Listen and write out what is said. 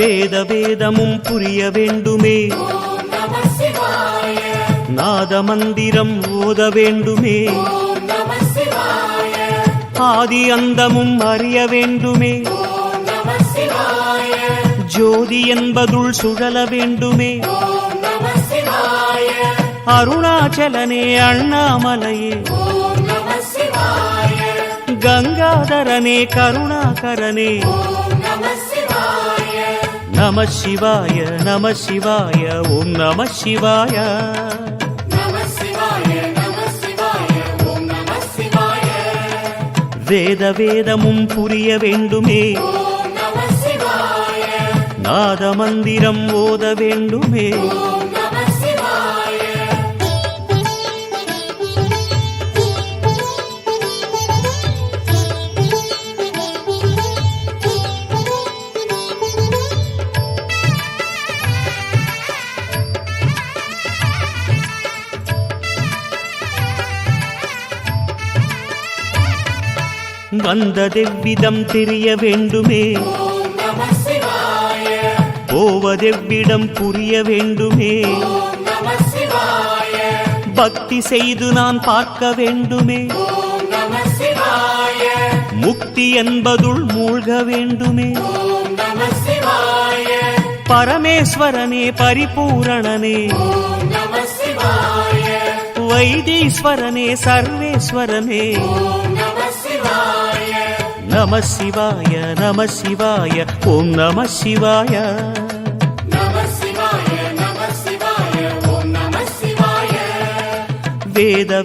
வேத வேதமும் புரிய வேண்டுமே, நாத மந்திரம் ஓத வேண்டுமே, ஆதி அந்தமும் அறிய வேண்டுமே, ஜோதி என்பதுள் சுழல வேண்டுமே, அருணாச்சலனே அண்ணாமலையே, கங்காதரனே கருணாகரனே, நம சிவாய நம சிவாய ஓம் நம சிவாய. வேத வேதமும் புரிய வேண்டுமே, நாத மந்திரம் ஓத வேண்டுமே, வந்ததெவ்விதம் தெரிய வேண்டுமே, போவதெவ்விடம் புரிய வேண்டுமே, பக்தி செய்து நான் பார்க்க வேண்டுமே, முக்தி என்பதுள் மூழ்க வேண்டுமே, பரமேஸ்வரனே பரிபூரணனே, வைத்தீஸ்வரனே சர்வேஸ்வரனே, நம சிவாய நம சிவாய ஓம் நம சிவாய. வேத